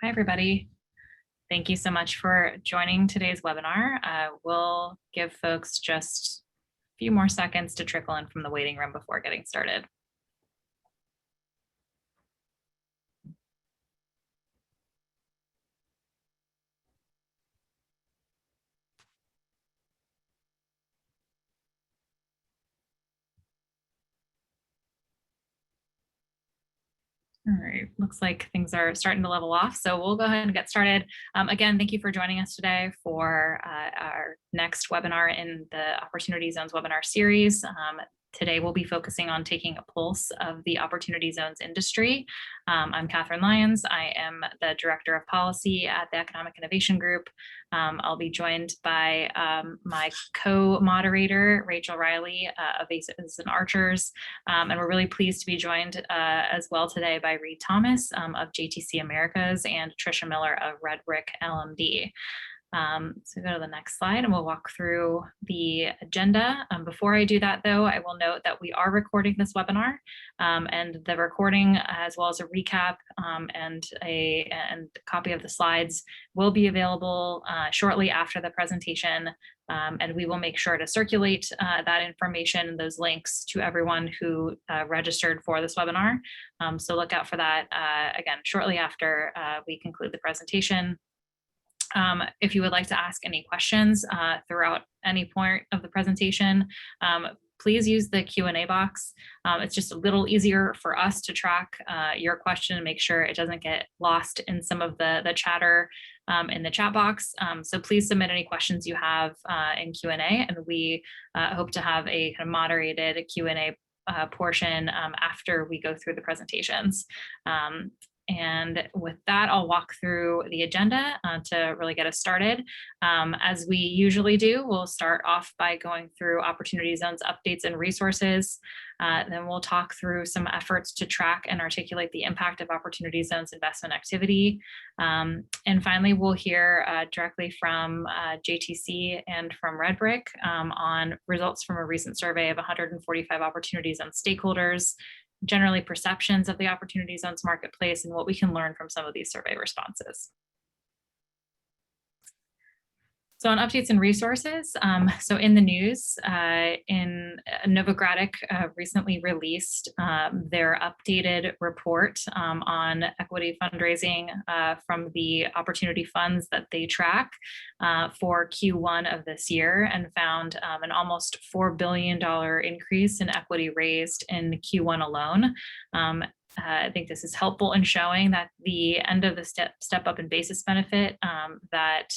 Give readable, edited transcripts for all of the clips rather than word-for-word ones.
Hi, everybody. Thank you so much for joining today's webinar. We'll give folks just a few more seconds to trickle in from the waiting room before getting started. All right, looks like things are starting to level off, so we'll go ahead and get started. Again, thank you for joining us today for our next webinar in the Opportunity Zones webinar series. Today, we'll be focusing on taking a pulse of the Opportunity Zones industry. I'm Catherine Lyons. I am the Director of Policy at the Economic Innovation Group. I'll be joined by my co-moderator, Rachel Riley of Aces and Archers. And we're really pleased to be joined as well today by Reid Thomas of JTC Americas and Tricia Miller of Redbrick LMD. So go to the next slide and we'll walk through the agenda. Before I do that, though, I will note that we are recording this webinar, and the recording, as well as a recap and a copy of the slides, will be available shortly after the presentation. And we will make sure to circulate that information, those links, to everyone who registered for this webinar. So look out for that, again, shortly after we conclude the presentation. If you would like to ask any questions throughout any point of the presentation, please use the Q&A box. It's just a little easier for us to track your question and make sure it doesn't get lost in some of the chatter in the chat box. So please submit any questions you have in Q&A, and we hope to have a kind of moderated Q&A portion after we go through the presentations. And with that, I'll walk through the agenda to really get us started. As we usually do, we'll start off by going through Opportunity Zones updates and resources. Then we'll talk through some efforts to track and articulate the impact of Opportunity Zones investment activity. And finally, we'll hear directly from JTC and from Redbrick on results from a recent survey of 145 Opportunity Zone stakeholders, generally perceptions of the Opportunity Zones marketplace, and what we can learn from some of these survey responses. So on updates and resources, so in the news, Novogradac recently released their updated report on equity fundraising from the opportunity funds that they track for Q1 of this year, and found an almost $4 billion increase in equity raised in Q1 alone. I think this is helpful in showing that the end of the step up in basis benefit that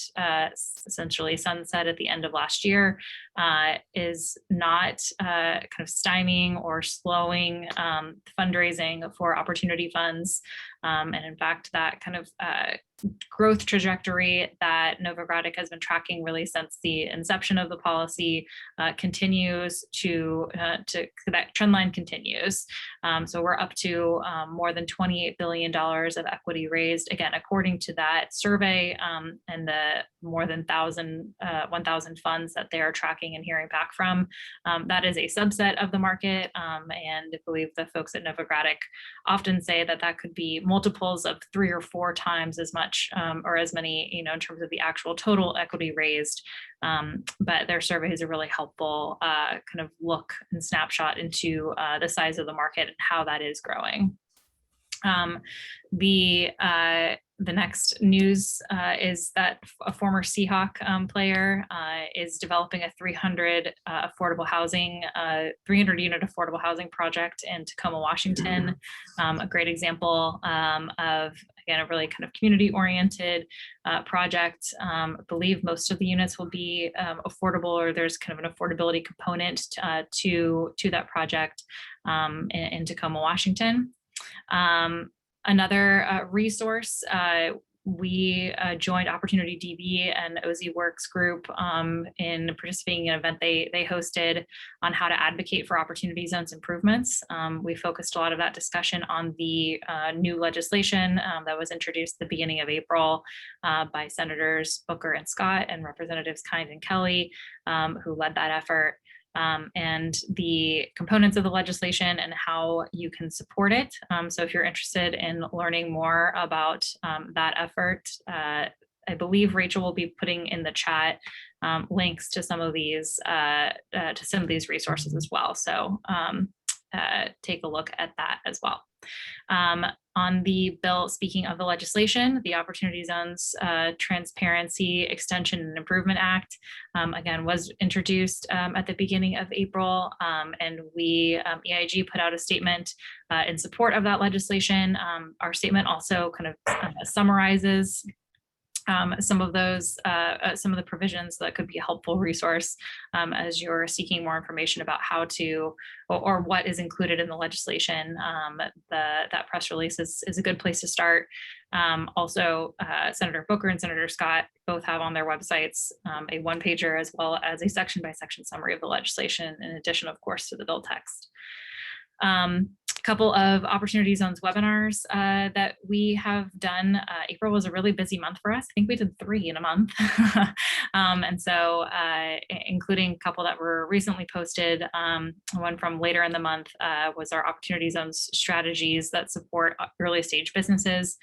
essentially sunset at the end of last year is not kind of stymieing or slowing fundraising for opportunity funds. And in fact, that kind of growth trajectory that Novogradac has been tracking really since the inception of the policy continues to that trend line continues. So we're up to more than $28 billion of equity raised, again, according to that survey, and the more than 1,000 funds that they are tracking and hearing back from. That is a subset of the market, and I believe the folks at Novogradac often say that that could be multiples of 3 or 4 times as much or as many, in terms of the actual total equity raised. But their survey is a really helpful kind of look and snapshot into the size of the market and how that is growing. The next news is that a former Seahawk player is developing a 300 unit affordable housing project in Tacoma, Washington. A great example of, again, a really kind of community-oriented project. I believe most of the units will be affordable, or there's kind of an affordability component to that project in Tacoma, Washington. Another resource, we joined Opportunity DB and OZ Works Group in participating in an event they hosted on how to advocate for Opportunity Zones improvements. We focused a lot of that discussion on the new legislation that was introduced at the beginning of April by Senators Booker and Scott and Representatives Kind and Kelly, who led that effort. and the components of the legislation and how you can support it. So if you're interested in learning more about that effort, I believe Rachel will be putting in the chat links to some of these resources as well. So take a look at that as well. On the bill, speaking of the legislation, the Opportunity Zones Transparency Extension and Improvement Act, again, was introduced at the beginning of April, and we, EIG, put out a statement in support of that legislation. Our statement also kind of summarizes some of the provisions that could be a helpful resource as you're seeking more information about how to or what is included in the legislation. That press release is a good place to start. Also, Senator Booker and Senator Scott both have on their websites a one-pager as well as a section-by-section summary of the legislation, in addition, of course, to the bill text. Couple of Opportunity Zones webinars that we have done. April was a really busy month for us. I think we did 3 in a month. And so including a couple that were recently posted, one from later in the month was our Opportunity Zones strategies that support early stage businesses.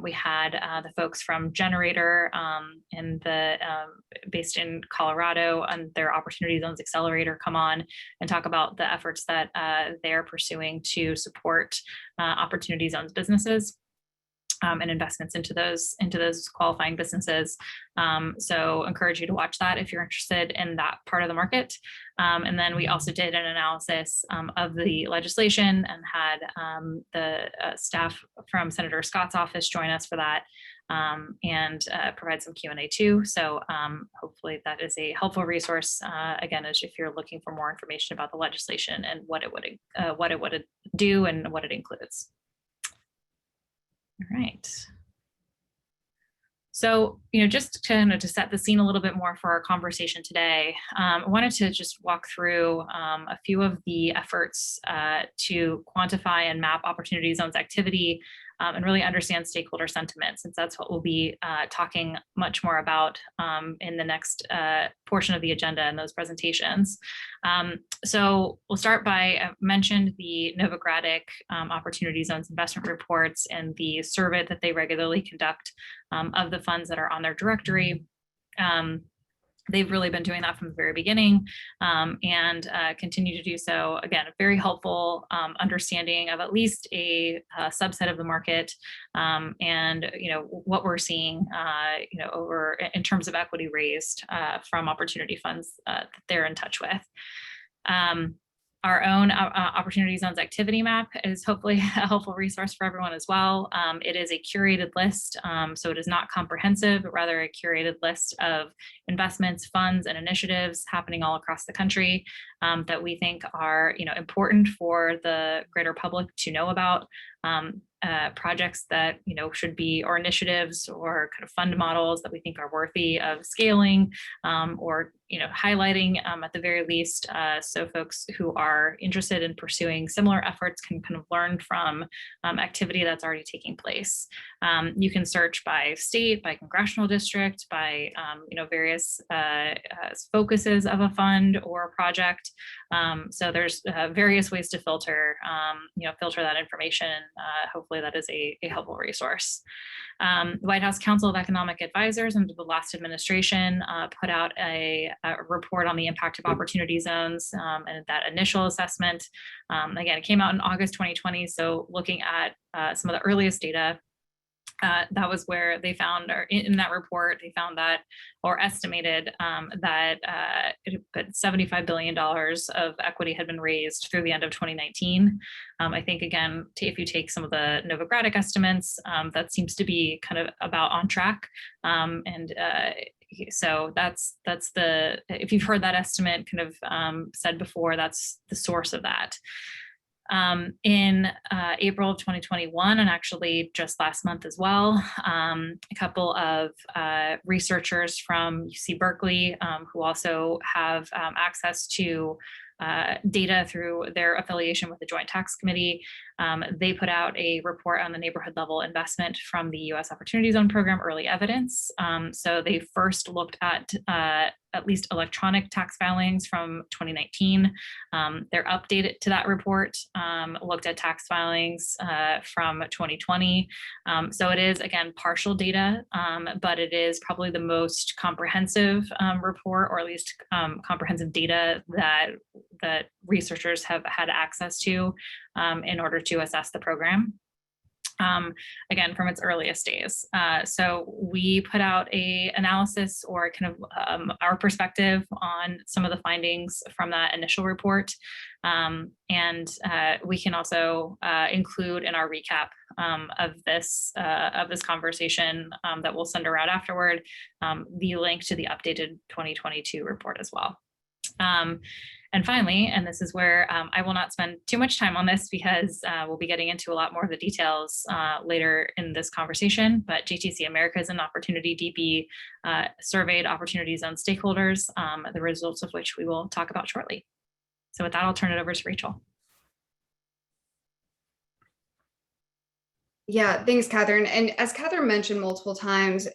We had the folks from Generator based in Colorado and their Opportunity Zones Accelerator come on and talk about the efforts that they're pursuing to support Opportunity Zones businesses and investments into those qualifying businesses. So encourage you to watch that if you're interested in that part of the market. And then we also did an analysis of the legislation and had the staff from Senator Scott's office join us for that and provide some Q&A too. So hopefully that is a helpful resource, again, as if you're looking for more information about the legislation and what it would do and what it includes. All right. So, just to set the scene a little bit more for our conversation today, I wanted to just walk through a few of the efforts to quantify and map Opportunity Zones activity and really understand stakeholder sentiment, since that's what we'll be talking much more about in the next portion of the agenda and those presentations. So we'll start by, I mentioned the Novogradac Opportunity Zones investment reports and the survey that they regularly conduct of the funds that are on their directory. They've really been doing that from the very beginning and continue to do so. Again, a very helpful understanding of at least a subset of the market and what we're seeing over in terms of equity raised from opportunity funds that they're in touch with. Our own Opportunity Zones activity map is hopefully a helpful resource for everyone as well. It is a curated list, so it is not comprehensive, but rather a curated list of investments, funds, and initiatives happening all across the country that we think are important for the greater public to know about. Projects that should be, or initiatives or kind of fund models that we think are worthy of scaling or highlighting at the very least, so folks who are interested in pursuing similar efforts can kind of learn from activity that's already taking place. You can search by state, by congressional district, by various focuses of a fund or a project. So there's various ways to filter that information. Hopefully that is a helpful resource. The White House Council of Economic Advisors under the last administration put out a report on the impact of Opportunity Zones and that initial assessment. Again, it came out in August 2020. So looking at some of the earliest data, that was where they found, or in that report, they found that, or estimated that $75 billion of equity had been raised through the end of 2019. I think, again, if you take some of the Novogradac estimates, that seems to be kind of about on track. So that's if you've heard that estimate kind of said before, that's the source of that. In April of 2021, and actually just last month as well, a couple of researchers from UC Berkeley who also have access to data through their affiliation with the Joint Tax Committee They put out a report on the neighborhood level investment from the U.S. Opportunity Zone Program Early Evidence. So they first looked at least electronic tax filings from 2019. They're updated to that report, looked at tax filings from 2020. So it is, again, partial data, but it is probably the most comprehensive report, or at least comprehensive data that researchers have had access to in order to assess the program. Again, from its earliest days. So we put out a analysis, or kind of our perspective on some of the findings from that initial report. And we can also include in our recap of this conversation that we'll send around afterward, the link to the updated 2022 report as well. And finally, and this is where I will not spend too much time on this, because we'll be getting into a lot more of the details later in this conversation, but JTC Americas and Opportunity DB surveyed Opportunity Zone stakeholders, the results of which we will talk about shortly. So with that, I'll turn it over to Rachel. Yeah, thanks, Catherine. And as Catherine mentioned multiple times,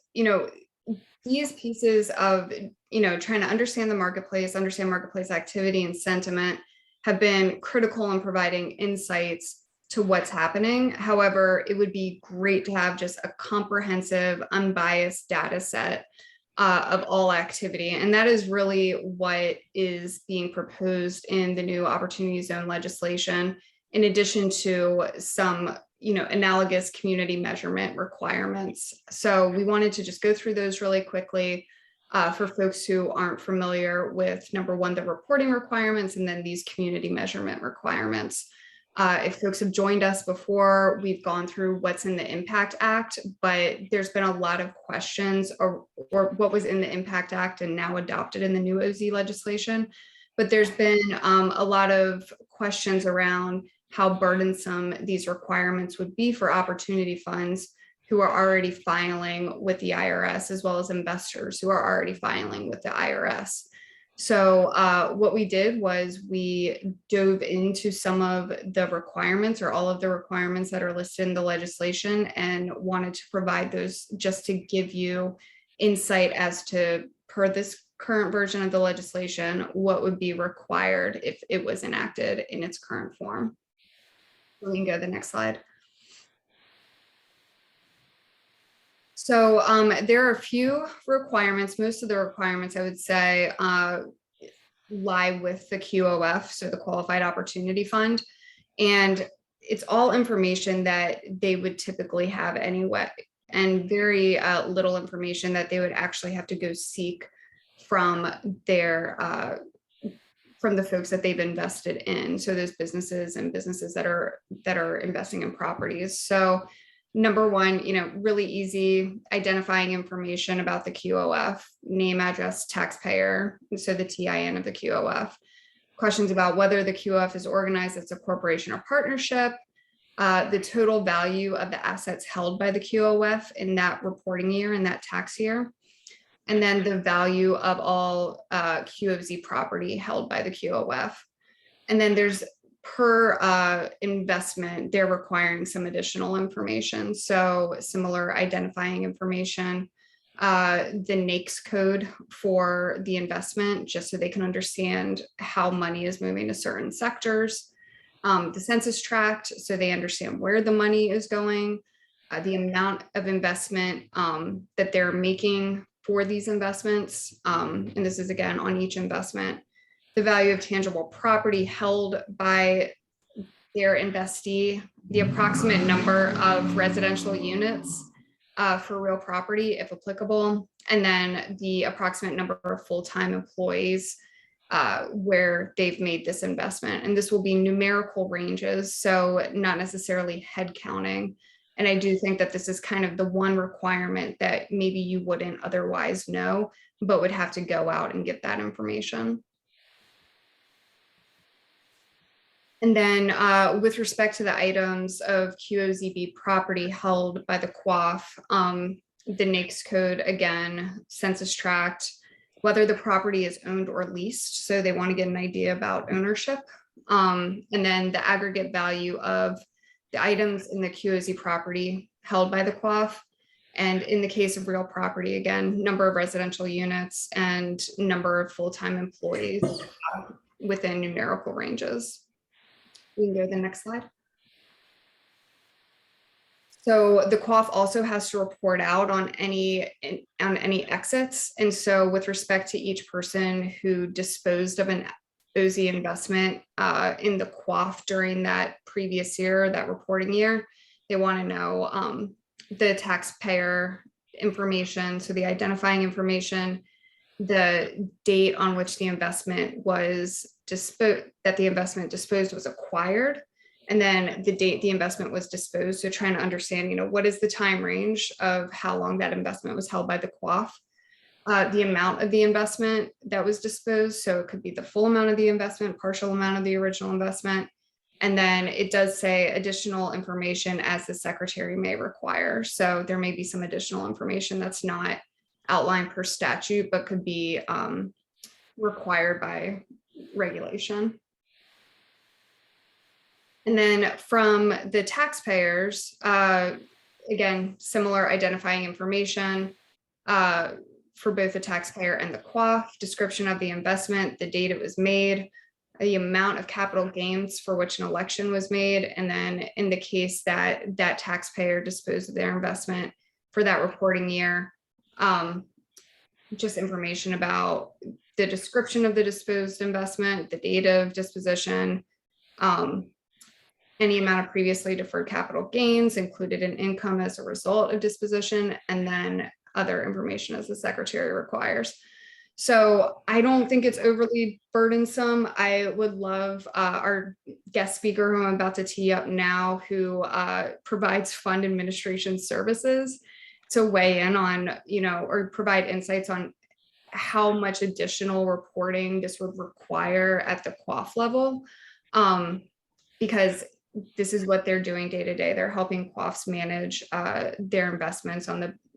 these pieces of, trying to understand the marketplace, understand marketplace activity and sentiment have been critical in providing insights to what's happening. However, it would be great to have just a comprehensive, unbiased data set of all activity. And that is really what is being proposed in the new Opportunity Zone legislation, in addition to some analogous community measurement requirements. So we wanted to just go through those really quickly for folks who aren't familiar with, number one, the reporting requirements, and then these community measurement requirements. If folks have joined us before, we've gone through what's in the Impact Act, but there's been a lot of questions or what was in the Impact Act and now adopted in the new OZ legislation. But there's been a lot of questions around how burdensome these requirements would be for opportunity funds who are already filing with the IRS, as well as investors who are already filing with the IRS. So what we did was we dove into some of the requirements, or all of the requirements that are listed in the legislation, and wanted to provide those just to give you insight as to, per this current version of the legislation, what would be required if it was enacted in its current form. We can go to the next slide. So there are a few requirements. Most of the requirements, I would say, lie with the QOF, so the Qualified Opportunity Fund. And it's all information that they would typically have anyway, and very little information that they would actually have to go seek from their from the folks that they've invested in. So those businesses and businesses that are investing in properties. So number one, really easy identifying information about the QOF: name, address, taxpayer, so the TIN of the QOF. Questions about whether the QOF is organized as a corporation or partnership, the total value of the assets held by the QOF in that reporting year, in that tax year, and then the value of all QOF property held by the QOF. And then there's, per investment, they're requiring some additional information. So similar identifying information, the NAICS code for the investment, just so they can understand how money is moving to certain sectors, the census tract, so they understand where the money is going, the amount of investment that they're making for these investments. And this is, again, on each investment. The value of tangible property held by their investee, the approximate number of residential units for real property, if applicable, and then the approximate number of full-time employees where they've made this investment. And this will be numerical ranges, so not necessarily head counting. And I do think that this is kind of the one requirement that maybe you wouldn't otherwise know, but would have to go out and get that information. And then with respect to the items of QOZB property held by the QOF, the NAICS code, again, census tract, whether the property is owned or leased. So they want to get an idea about ownership. And then the aggregate value of the items in the QOZ property held by the QOF. And in the case of real property, again, number of residential units and number of full-time employees within numerical ranges. We can go to the next slide. So the QOF also has to report out on any exits. And so with respect to each person who disposed of an OZ investment in the QOF during that previous year, that reporting year, they want to know the taxpayer information, so the identifying information, the date on which the investment was disposed was acquired, and then the date the investment was disposed. So trying to understand, what is the time range of how long that investment was held by the QOF, the amount of the investment that was disposed. So it could be the full amount of the investment, partial amount of the original investment. And then it does say additional information as the secretary may require. So there may be some additional information that's not outlined per statute, but could be required by regulation. And then from the taxpayers, again, similar identifying information for both the taxpayer and the QOF, description of the investment, the date it was made, the amount of capital gains for which an election was made, and then in the case that that taxpayer disposed of their investment for that reporting year, just information about the description of the disposed investment, the date of disposition, any amount of previously deferred capital gains included in income as a result of disposition, and then other information as the secretary requires. So I don't think it's overly burdensome. I would love our guest speaker who I'm about to tee up now, who provides fund administration services, to weigh in on, or provide insights on how much additional reporting this would require at the QOF level, because this is what they're doing day to day. They're helping QOFs manage their investments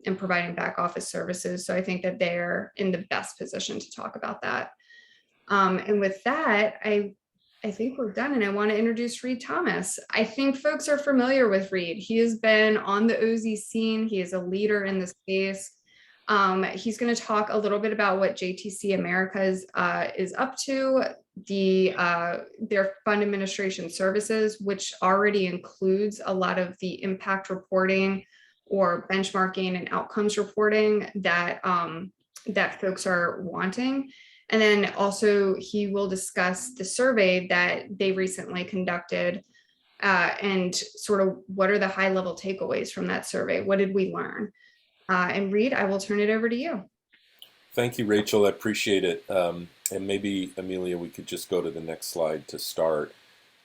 and providing back office services. So I think that they're in the best position to talk about that. And with that, I think we're done. And I want to introduce Reid Thomas. I think folks are familiar with Reid. He has been on the OZ scene. He is a leader in the space. He's going to talk a little bit about what JTC Americas is up to, their fund administration services, which already includes a lot of the impact reporting or benchmarking and outcomes reporting that that folks are wanting. And then also he will discuss the survey that they recently conducted and sort of what are the high level takeaways from that survey? What did we learn? And Reid, I will turn it over to you. Thank you, Rachel. I appreciate it. And maybe, Amelia, we could just go to the next slide to start.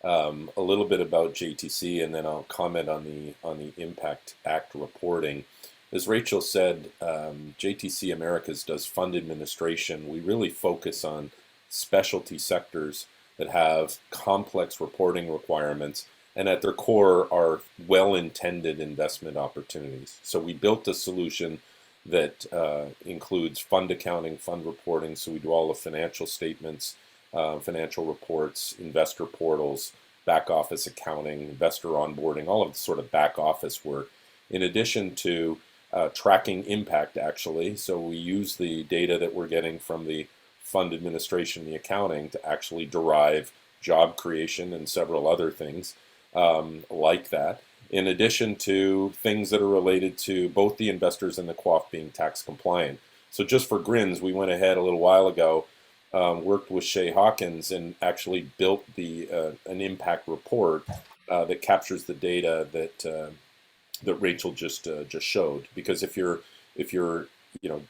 A little bit about JTC, and then I'll comment on the Impact Act reporting. As Rachel said, JTC Americas does fund administration. We really focus on specialty sectors that have complex reporting requirements, and at their core are well-intended investment opportunities. So we built a solution that includes fund accounting, fund reporting. So we do all the financial statements, financial reports, investor portals, back office accounting, investor onboarding, all of the sort of back office work, in addition to tracking impact, actually. So we use the data that we're getting from the fund administration, the accounting, to actually derive job creation and several other things like that, in addition to things that are related to both the investors and the QOF being tax compliant. So just for grins, we went ahead a little while ago, worked with Shay Hawkins and actually built an impact report that captures the data that Rachel just showed. Because if you're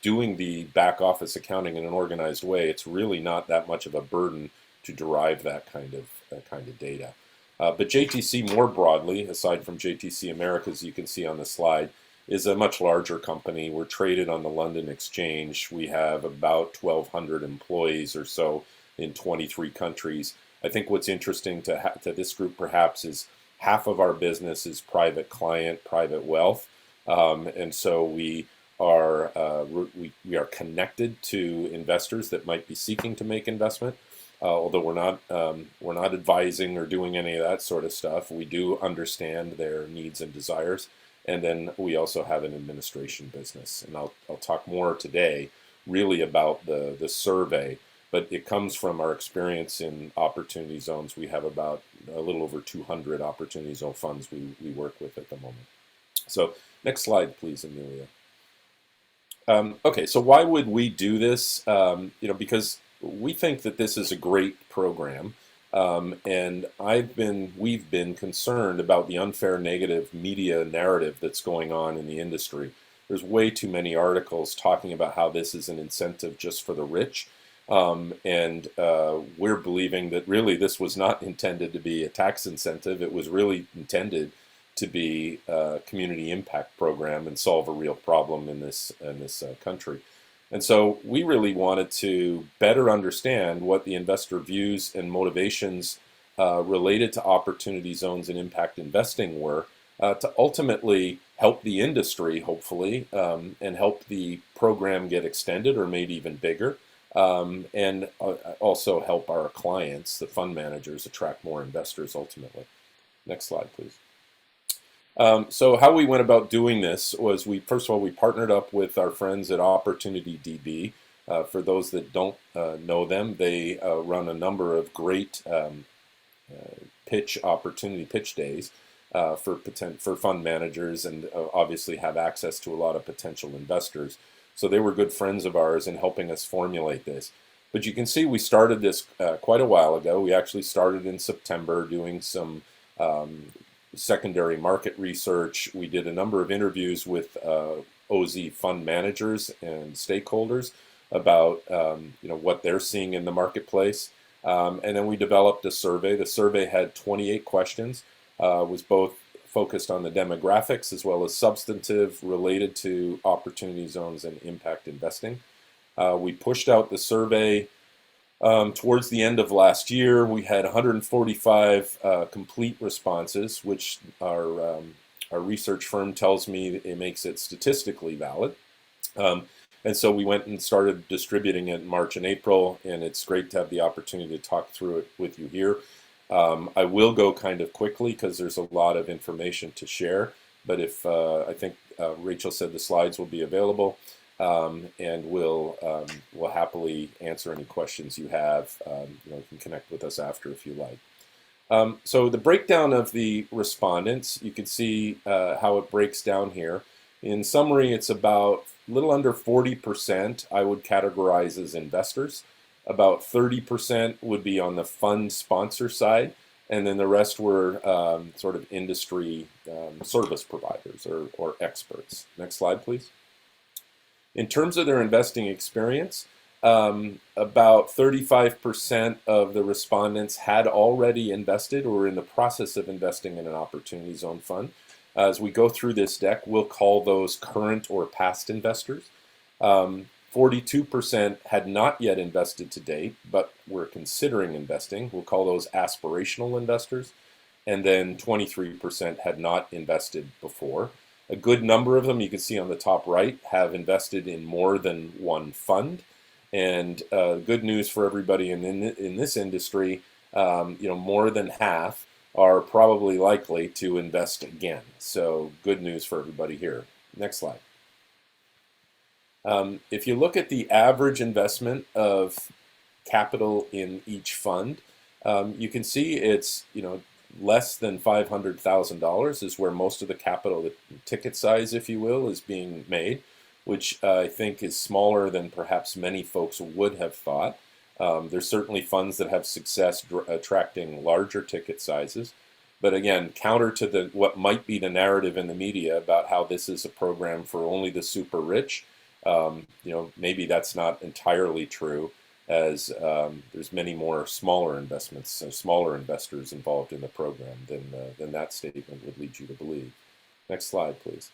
doing the back office accounting in an organized way, it's really not that much of a burden to derive that kind of data. But JTC more broadly, aside from JTC Americas, you can see on the slide, is a much larger company. We're traded on the London Exchange. We have about 1,200 employees or so in 23 countries. I think what's interesting to this group perhaps is half of our business is private client, private wealth, and so we are connected to investors that might be seeking to make investment. Although we're not advising or doing any of that sort of stuff, we do understand their needs and desires. And then we also have an administration business, and I'll talk more today really about the survey, but it comes from our experience in opportunity zones. We have about a little over 200 opportunity zone funds we work with at the moment. So next slide, please, Amelia. Okay, so why would we do this? Because we think that this is a great program, and we've been concerned about the unfair negative media narrative that's going on in the industry. There's way too many articles talking about how this is an incentive just for the rich, and we're believing that really this was not intended to be a tax incentive. It was really intended to be a community impact program and solve a real problem in this country. And so we really wanted to better understand what the investor views and motivations related to opportunity zones and impact investing were, to ultimately help the industry, hopefully, and help the program get extended or made even bigger, and also help our clients, the fund managers, attract more investors ultimately. Next slide, please. So how we went about doing this was first of all, we partnered up with our friends at Opportunity DB. For those that don't know them, they run a number of great opportunity pitch days for fund managers, and obviously have access to a lot of potential investors. So they were good friends of ours in helping us formulate this. But you can see we started this quite a while ago. We actually started in September doing some secondary market research. We did a number of interviews with OZ fund managers and stakeholders about what they're seeing in the marketplace, and then we developed a survey. The survey had 28 questions, was both focused on the demographics as well as substantive related to opportunity zones and impact investing. We pushed out the survey towards the end of last year. We had 145 complete responses, which our research firm tells me it makes it statistically valid. And so we went and started distributing it in March and April, and it's great to have the opportunity to talk through it with you here. I will go kind of quickly because there's a lot of information to share, but I think Rachel said the slides will be available. And we'll happily answer any questions you have. You can connect with us after if you like. So the breakdown of the respondents, you can see how it breaks down here. In summary, it's about a little under 40% I would categorize as investors. About 30% would be on the fund sponsor side, and then the rest were sort of industry service providers or experts. Next slide, please. In terms of their investing experience, about 35% of the respondents had already invested or were in the process of investing in an opportunity zone fund. As we go through this deck, we'll call those current or past investors. 42% had not yet invested to date, but were considering investing. We'll call those aspirational investors. And then 23% had not invested before. A good number of them, you can see on the top right, have invested in more than one fund. And good news for everybody in this industry, more than half are probably likely to invest again. So good news for everybody here. Next slide. If you look at the average investment of capital in each fund, you can see it's less than $500,000 is where most of the capital, the ticket size, if you will, is being made, which I think is smaller than perhaps many folks would have thought. There's certainly funds that have success attracting larger ticket sizes. But again, counter to what might be the narrative in the media about how this is a program for only the super rich, maybe that's not entirely true, as there's many more smaller investments, smaller investors involved in the program than that statement would lead you to believe. Next slide, please.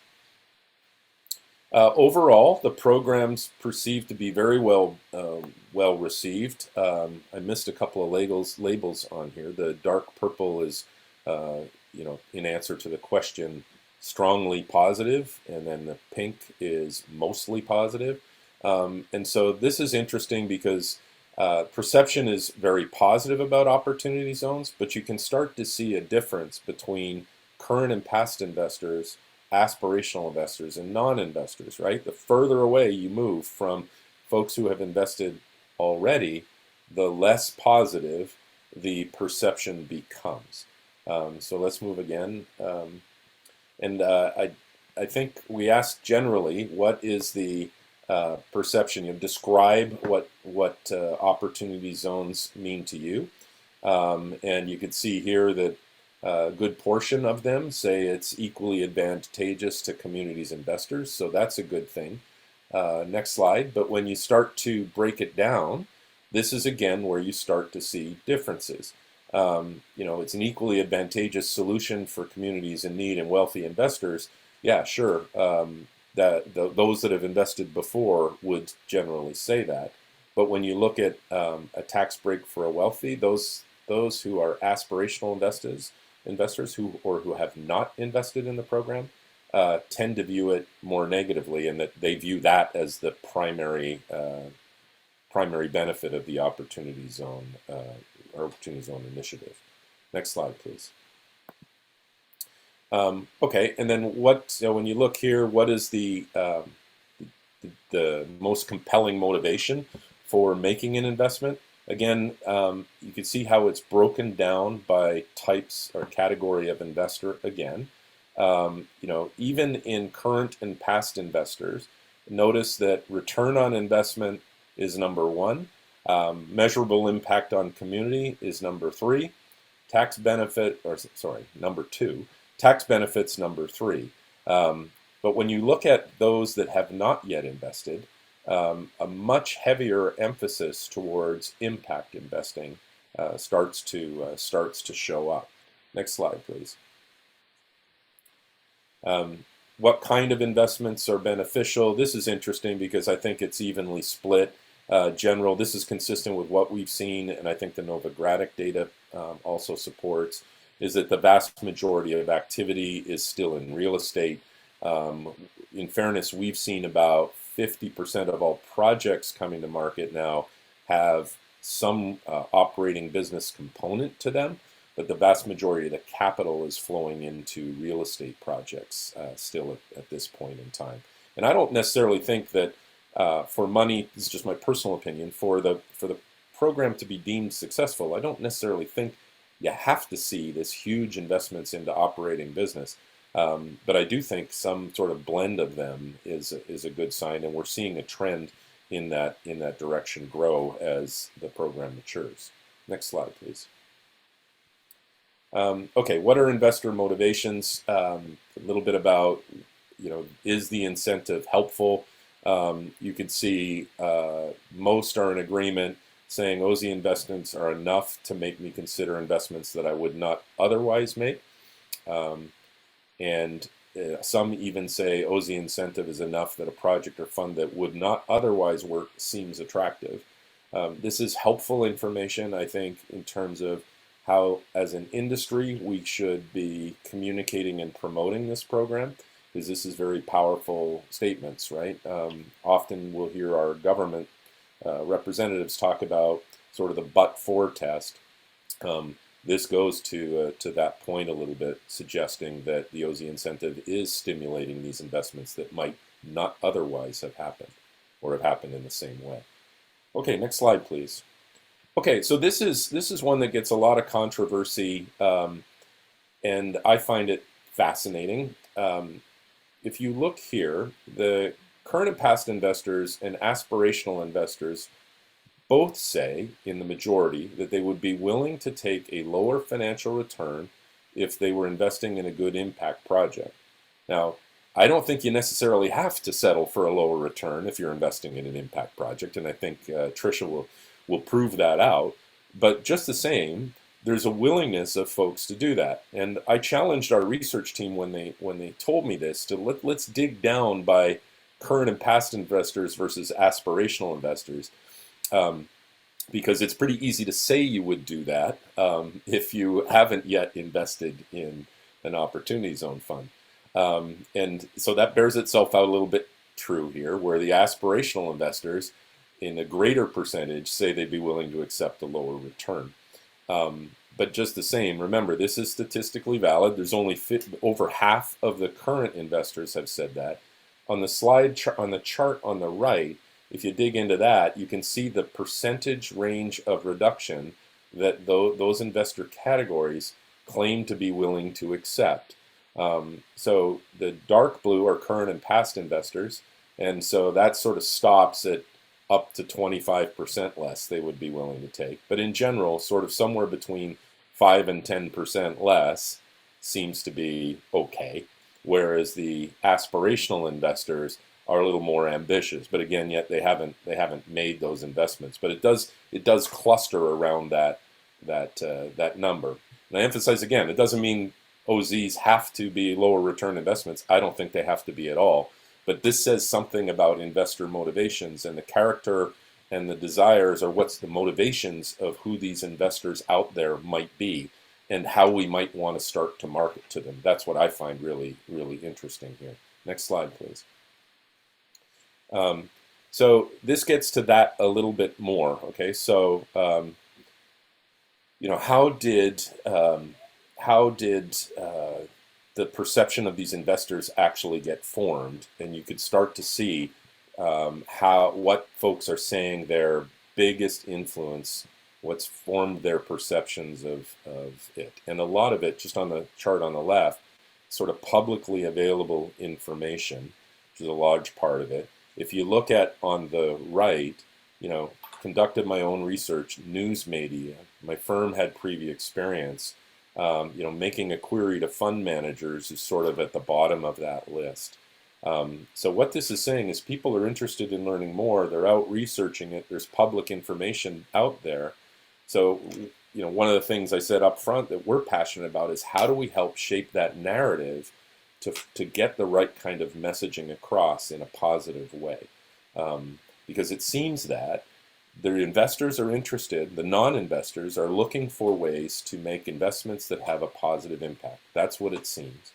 Overall, the program's perceived to be very well received. I missed a couple of labels on here. The dark purple is, in answer to the question, strongly positive, and then the pink is mostly positive. And so this is interesting because Perception is very positive about opportunity zones, but you can start to see a difference between current and past investors, aspirational investors, and non-investors, right? The further away you move from folks who have invested already, the less positive the perception becomes. So let's move again. I think we asked generally, what is the perception? You describe what opportunity zones mean to you, and you can see here that a good portion of them say it's equally advantageous to communities investors, so that's a good thing. Next slide. But when you start to break it down, this is again where you start to see differences. It's an equally advantageous solution for communities in need and wealthy investors. Yeah, sure. Those that have invested before would generally say that. But when you look at a tax break for a wealthy, those who are aspirational investors who have not invested in the program tend to view it more negatively, and that they view that as the primary benefit of the opportunity zone initiative. Next slide, please. Okay, and then when you look here, what is the most compelling motivation for making an investment? Again, you can see how it's broken down by types or category of investor again. Even in current and past investors, notice that return on investment is number one. Measurable impact on community is number three. Number two. Tax benefits, number three. But when you look at those that have not yet invested, a much heavier emphasis towards impact investing starts to show up. Next slide, please. What kind of investments are beneficial? This is interesting because I think it's evenly split. This is consistent with what we've seen, and I think the Novogradac data also supports, is that the vast majority of activity is still in real estate. In fairness, we've seen about 50% of all projects coming to market now have some operating business component to them, but the vast majority of the capital is flowing into real estate projects still at this point in time. And I don't necessarily think that for money, this is just my personal opinion, for the program to be deemed successful, I don't necessarily think you have to see this huge investments into operating business. But I do think some sort of blend of them is a good sign, and we're seeing a trend in that direction grow as the program matures. Next slide, please. Okay, what are investor motivations? A little bit about, is the incentive helpful? You can see most are in agreement, saying OZ investments are enough to make me consider investments that I would not otherwise make. And some even say OZ incentive is enough that a project or fund that would not otherwise work seems attractive. This is helpful information, I think, in terms of how, as an industry, we should be communicating and promoting this program, because this is very powerful statements, right? Often we'll hear our government representatives talk about sort of the but-for test. This goes to that point a little bit, suggesting that the OZ incentive is stimulating these investments that might not otherwise have happened or have happened in the same way. Okay, next slide, please. Okay, so this is one that gets a lot of controversy, and I find it fascinating. If you look here, the current and past investors and aspirational investors both say, in the majority, that they would be willing to take a lower financial return if they were investing in a good impact project. Now, I don't think you necessarily have to settle for a lower return if you're investing in an impact project, and I think Tricia will prove that out. But just the same, there's a willingness of folks to do that. And I challenged our research team when they told me this to let's dig down by current and past investors versus aspirational investors. Because it's pretty easy to say you would do that if you haven't yet invested in an opportunity zone fund. And so that bears itself out a little bit true here, where the aspirational investors, in a greater percentage say they'd be willing to accept a lower return. But just the same, remember, this is statistically valid. There's only over half of the current investors have said that. On the slide, on the chart on the right, if you dig into that, you can see the percentage range of reduction that those investor categories claim to be willing to accept. So the dark blue are current and past investors, and so that sort of stops at up to 25% less they would be willing to take. But in general, sort of somewhere between 5 and 10% less seems to be okay, whereas the aspirational investors are a little more ambitious. But again, yet they haven't made those investments. But it does cluster around that number. And I emphasize again, it doesn't mean OZs have to be lower return investments. I don't think they have to be at all. But this says something about investor motivations and the character and the desires, or what's the motivations of who these investors out there might be and how we might want to start to market to them. That's what I find really, really interesting here. Next slide, please. So this gets to that a little bit more. Okay, so you know, how did the perception of these investors actually get formed? And you could start to see what folks are saying their biggest influence, what's formed their perceptions of it. And a lot of it, just on the chart on the left, sort of publicly available information, which is a large part of it. If you look at on the right, you know, conducted my own research, news media, my firm had previous experience. You know, making a query to fund managers is sort of at the bottom of that list. So what this is saying is people are interested in learning more. They're out researching it. There's public information out there. So, you know, one of the things I said up front that we're passionate about is how do we help shape that narrative to get the right kind of messaging across in a positive way. Because it seems that the investors are interested, the non-investors are looking for ways to make investments that have a positive impact. That's what it seems.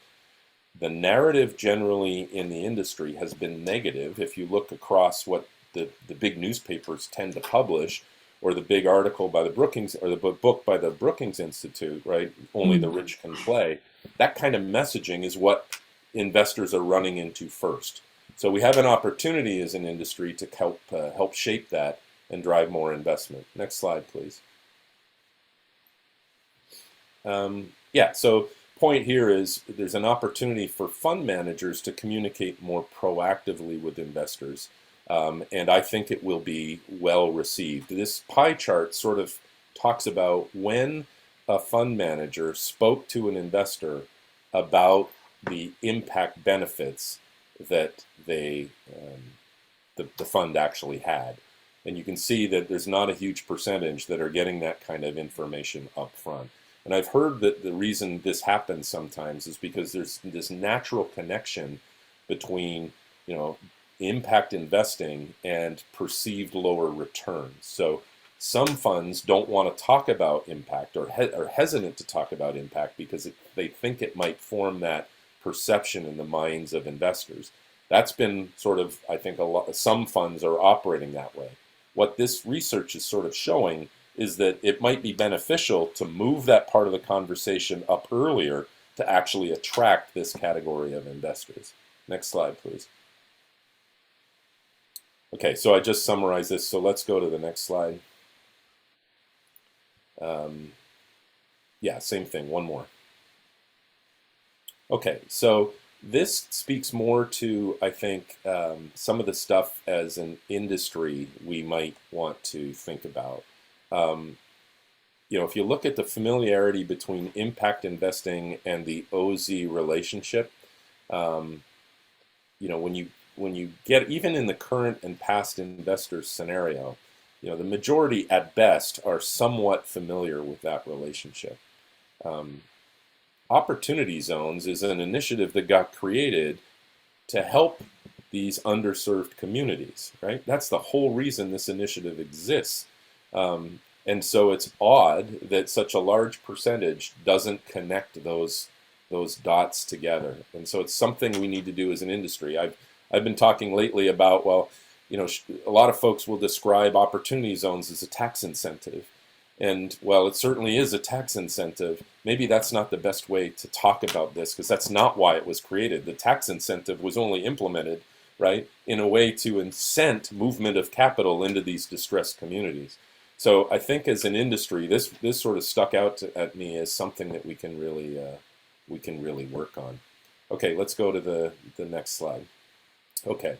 The narrative generally in the industry has been negative. If you look across what the big newspapers tend to publish, or the big article by the Brookings, or the book by the Brookings Institute, right? Only the rich can play. That kind of messaging is what investors are running into first. So we have an opportunity as an industry to help shape that and drive more investment. Next slide, please. Yeah, so point here is there's an opportunity for fund managers to communicate more proactively with investors, and I think it will be well received. This pie chart sort of talks about when a fund manager spoke to an investor about the impact benefits that the fund actually had. And you can see that there's not a huge percentage that are getting that kind of information up front. And I've heard that the reason this happens sometimes is because there's this natural connection between, you know, impact investing and perceived lower returns. So some funds don't want to talk about impact, or are hesitant to talk about impact because they think it might form that perception in the minds of investors. That's been sort of, I think, some funds are operating that way. What this research is sort of showing is that it might be beneficial to move that part of the conversation up earlier to actually attract this category of investors. Next slide, please. Okay, so I just summarized this, so let's go to the next slide. Yeah, same thing, one more. Okay, so this speaks more to, I think, some of the stuff as an industry we might want to think about. You know, if you look at the familiarity between impact investing and the OZ relationship, you know, when you get, even in the current and past investors scenario, you know, the majority at best are somewhat familiar with that relationship. Opportunity Zones is an initiative that got created to help these underserved communities, right? That's the whole reason this initiative exists. And so it's odd that such a large percentage doesn't connect those dots together. And so it's something we need to do as an industry. I've been talking lately about, well, a lot of folks will describe opportunity zones as a tax incentive. And while it certainly is a tax incentive, maybe that's not the best way to talk about this, because that's not why it was created. The tax incentive was only implemented, right, in a way to incent movement of capital into these distressed communities. So I think as an industry, this sort of stuck out at me as something that we can really work on. Okay, let's go to the next slide. Okay,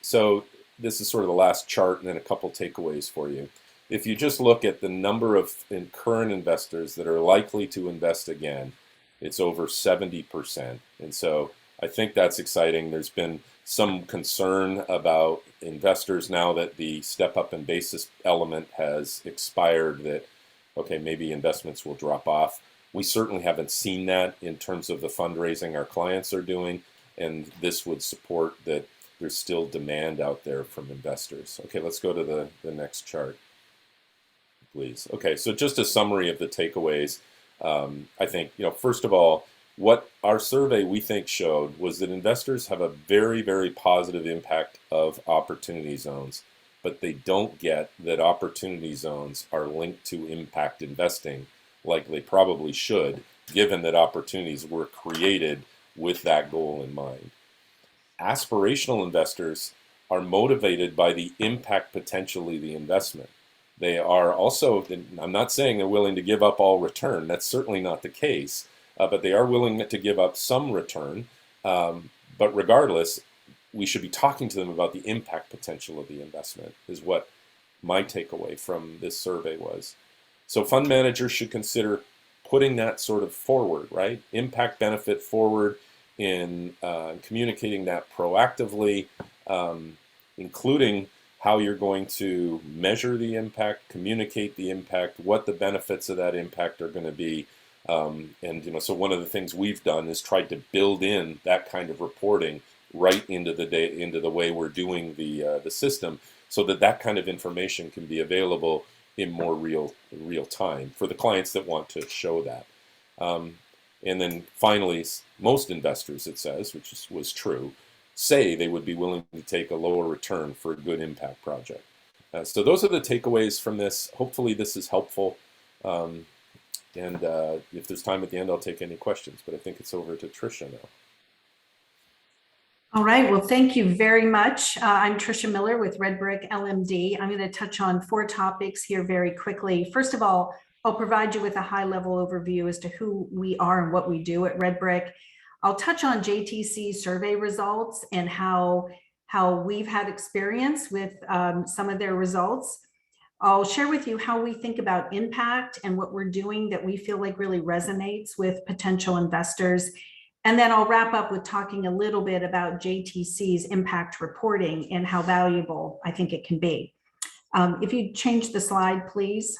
so this is sort of the last chart, and then a couple takeaways for you. If you just look at the number of current investors that are likely to invest again, it's over 70%. And so I think that's exciting. There's been some concern about investors now that the step up in basis element has expired, that, okay, maybe investments will drop off. We certainly haven't seen that in terms of the fundraising our clients are doing, and this would support that there's still demand out there from investors. Okay, let's go to the next chart, please. Okay, so just a summary of the takeaways. I think, first of all, what our survey we think showed was that investors have a very, very positive impact of opportunity zones, but they don't get that opportunity zones are linked to impact investing like they probably should, given that opportunities were created with that goal in mind. Aspirational investors are motivated by the impact potential of the investment. They are also, I'm not saying they're willing to give up all return, that's certainly not the case, but they are willing to give up some return. But regardless, we should be talking to them about the impact potential of the investment, is what my takeaway from this survey was. So fund managers should consider putting that sort of forward, right? Impact benefit forward in communicating that proactively, including how you're going to measure the impact, communicate the impact, what the benefits of that impact are going to be. So one of the things we've done is tried to build in that kind of reporting right into the way we're doing the system, so that kind of information can be available in more real time for the clients that want to show that. And then finally, most investors, it says, which was true, say they would be willing to take a lower return for a good impact project. So those are the takeaways from this. Hopefully this is helpful. And if there's time at the end, I'll take any questions, but I think it's over to Tricia now. All right, well, thank you very much. I'm Tricia Miller with Redbrick LMD. I'm going to touch on 4 topics here very quickly. First of all, I'll provide you with a high-level overview as to who we are and what we do at Redbrick. I'll touch on JTC survey results and how we've had experience with some of their results. I'll share with you how we think about impact and what we're doing that we feel like really resonates with potential investors. And then I'll wrap up with talking a little bit about JTC's impact reporting and how valuable I think it can be. If you change the slide, please.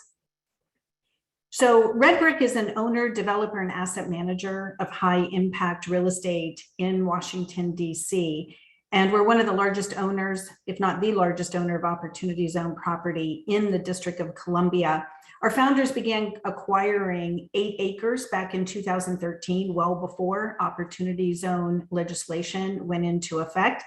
So Redbrick is an owner, developer, and asset manager of high impact real estate in Washington, D.C. And we're one of the largest owners, if not the largest owner, of opportunity zone property in the District of Columbia. Our founders began acquiring 8 acres back in 2013, well before opportunity zone legislation went into effect.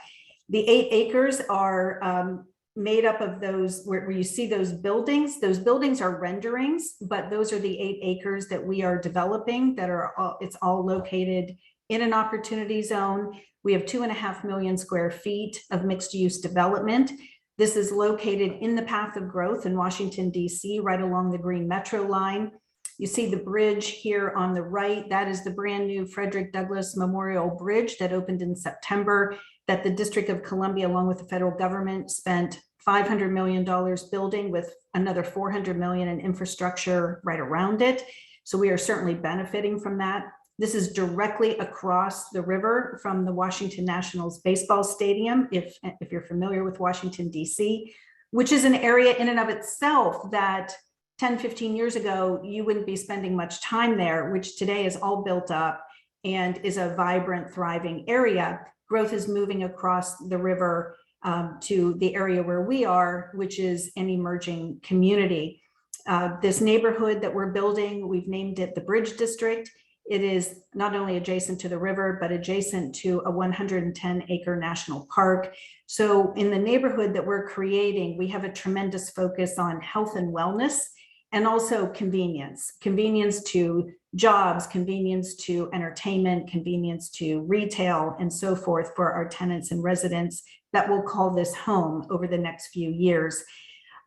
The 8 acres are made up of those where you see those buildings. Those buildings are renderings, but those are the 8 acres that we are developing that are it's all located in an opportunity zone. We have 2.5 million square feet of mixed use development. This is located in the path of growth in Washington, D.C., right along the Green Metro line. You see the bridge here on the right. That is the brand new Frederick Douglass Memorial Bridge that opened in September, that the District of Columbia, along with the federal government, spent $500 million building, with another $400 million in infrastructure right around it. So we are certainly benefiting from that. This is directly across the river from the Washington Nationals baseball stadium, if you're familiar with Washington, D.C., which is an area in and of itself that 10, 15 years ago, you wouldn't be spending much time there, which today is all built up and is a vibrant, thriving area. Growth is moving across the river to the area where we are, which is an emerging community. This neighborhood that we're building, we've named it the Bridge District. It is not only adjacent to the river, but adjacent to a 110-acre national park. So in the neighborhood that we're creating, we have a tremendous focus on health and wellness, and also convenience to jobs, convenience to entertainment, convenience to retail, and so forth for our tenants and residents that will call this home over the next few years.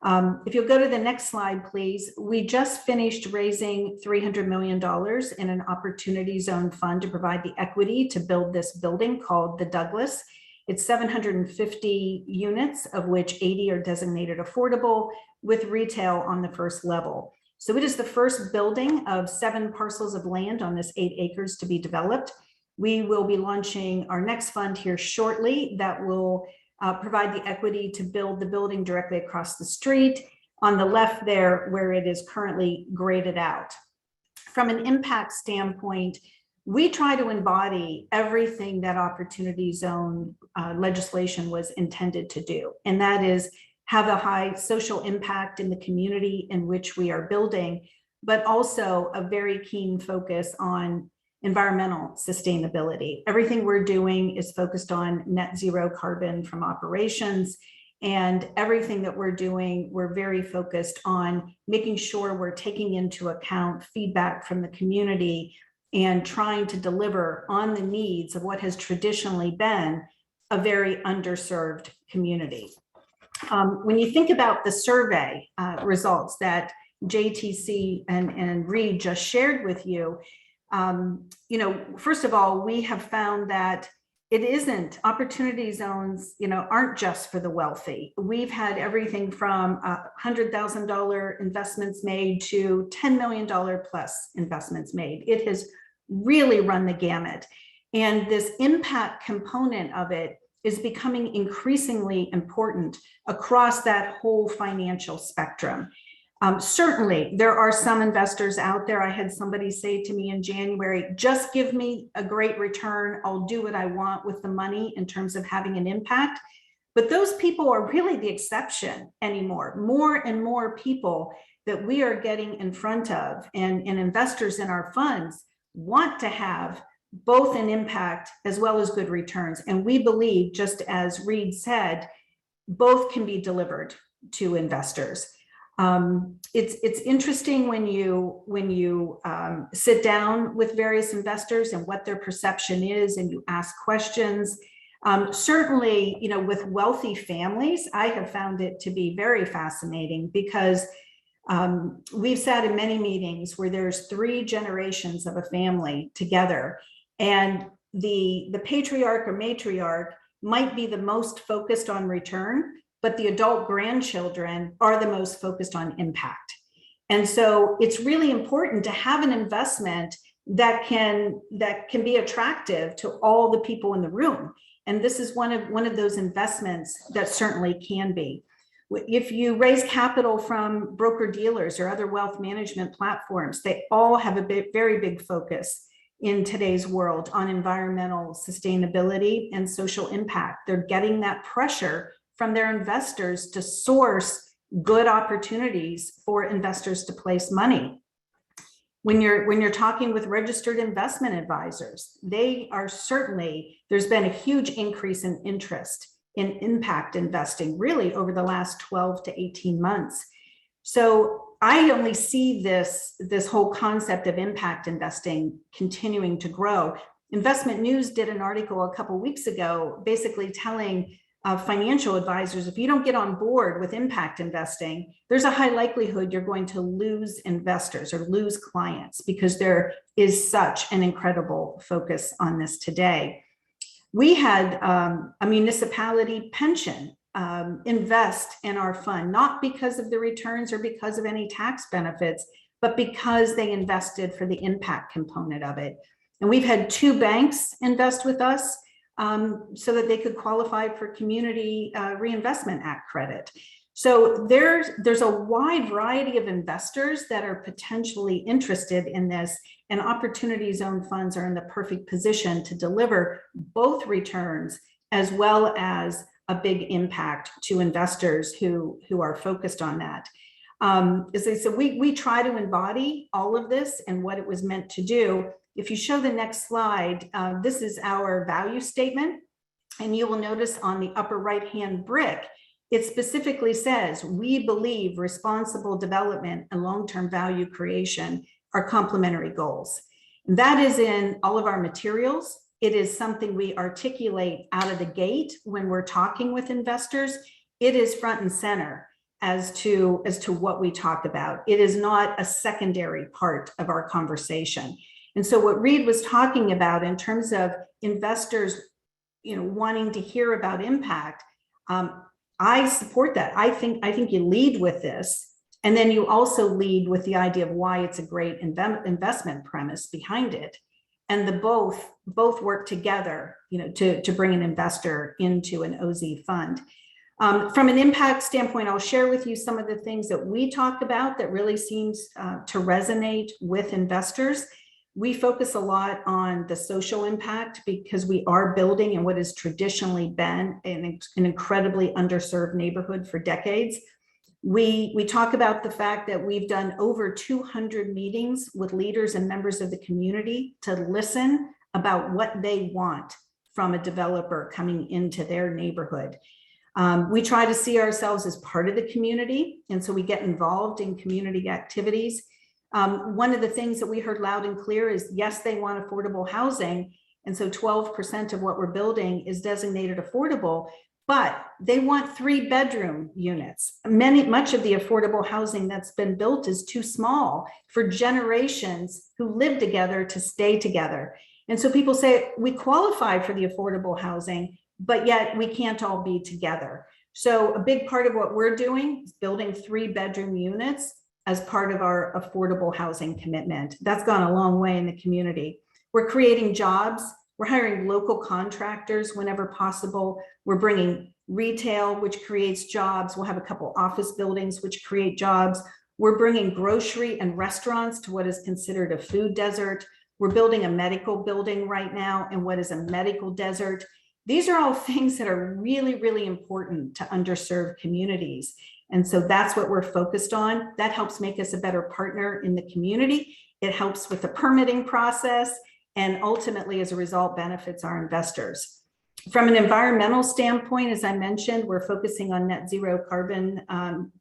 If you'll go to the next slide, please. We just finished raising $300 million in an opportunity zone fund to provide the equity to build this building called the Douglas. It's 750 units, of which 80 are designated affordable, with retail on the first level. So it is the first building of 7 parcels of land on this 8 acres to be developed. We will be launching our next fund here shortly that will provide the equity to build the building directly across the street on the left there, where it is currently graded out. From an impact standpoint, we try to embody everything that opportunity zone legislation was intended to do, and that is have a high social impact in the community in which we are building, but also a very keen focus on environmental sustainability. Everything we're doing is focused on net zero carbon from operations, and everything that we're doing, we're very focused on making sure we're taking into account feedback from the community and trying to deliver on the needs of what has traditionally been a very underserved community. When you think about the survey results that JTC and Reid just shared with you, first of all, we have found that it isn't, opportunity zones, aren't just for the wealthy. We've had everything from $100,000 investments made to $10 million plus investments made. It has really run the gamut. And this impact component of it is becoming increasingly important across that whole financial spectrum. Certainly, there are some investors out there. I had somebody say to me in January, just give me a great return. I'll do what I want with the money in terms of having an impact. But those people are really the exception anymore. More and more people that we are getting in front of and investors in our funds want to have both an impact as well as good returns. And we believe, just as Reid said, both can be delivered to investors. It's interesting when you sit down with various investors and what their perception is, and you ask questions. Certainly, with wealthy families, I have found it to be very fascinating because we've sat in many meetings where there's 3 generations of a family together, and the patriarch or matriarch might be the most focused on return, but the adult grandchildren are the most focused on impact. And so it's really important to have an investment that can be attractive to all the people in the room. And this is one of those investments that certainly can be. If you raise capital from broker dealers or other wealth management platforms, they all have a very big focus in today's world on environmental sustainability and social impact. They're getting that pressure from their investors to source good opportunities for investors to place money. When you're talking with registered investment advisors, there's been a huge increase in interest in impact investing really over the last 12 to 18 months. So I only see this whole concept of impact investing continuing to grow. Investment News did an article a couple weeks ago, basically telling financial advisors, if you don't get on board with impact investing, there's a high likelihood you're going to lose investors or lose clients because there is such an incredible focus on this today. We had a municipality pension invest in our fund, not because of the returns or because of any tax benefits, but because they invested for the impact component of it. And we've had 2 banks invest with us so that they could qualify for Community Reinvestment Act credit. So there's a wide variety of investors that are potentially interested in this, and opportunity zone funds are in the perfect position to deliver both returns as well as a big impact to investors who are focused on that. As I said, we try to embody all of this and what it was meant to do. If you show the next slide, this is our value statement. And you will notice on the upper right-hand brick, it specifically says, we believe responsible development and long-term value creation are complementary goals. And that is in all of our materials. It is something we articulate out of the gate when we're talking with investors. It is front and center as to what we talk about. It is not a secondary part of our conversation. And so what Reid was talking about in terms of investors, wanting to hear about impact, I support that. I think you lead with this, and then you also lead with the idea of why it's a great investment premise behind it, and the both work together, to bring an investor into an OZ fund. From an impact standpoint, I'll share with you some of the things that we talk about that really seems to resonate with investors. We focus a lot on the social impact because we are building in what has traditionally been an incredibly underserved neighborhood for decades. We talk about the fact that we've done over 200 meetings with leaders and members of the community to listen about what they want from a developer coming into their neighborhood. We try to see ourselves as part of the community, and so we get involved in community activities. One of the things that we heard loud and clear is, yes, they want affordable housing. And so 12% of what we're building is designated affordable, but they want 3-bedroom units. Much of the affordable housing that's been built is too small for generations who live together to stay together. And so people say, we qualify for the affordable housing, but yet we can't all be together. So a big part of what we're doing is building 3-bedroom units as part of our affordable housing commitment. That's gone a long way in the community. We're creating jobs. We're hiring local contractors whenever possible. We're bringing retail, which creates jobs. We'll have a couple office buildings, which create jobs. We're bringing grocery and restaurants to what is considered a food desert. We're building a medical building right now in what is a medical desert. These are all things that are really, really important to underserved communities. And so that's what we're focused on. That helps make us a better partner in the community. It helps with the permitting process, and ultimately, as a result, benefits our investors. From an environmental standpoint, as I mentioned, we're focusing on net zero carbon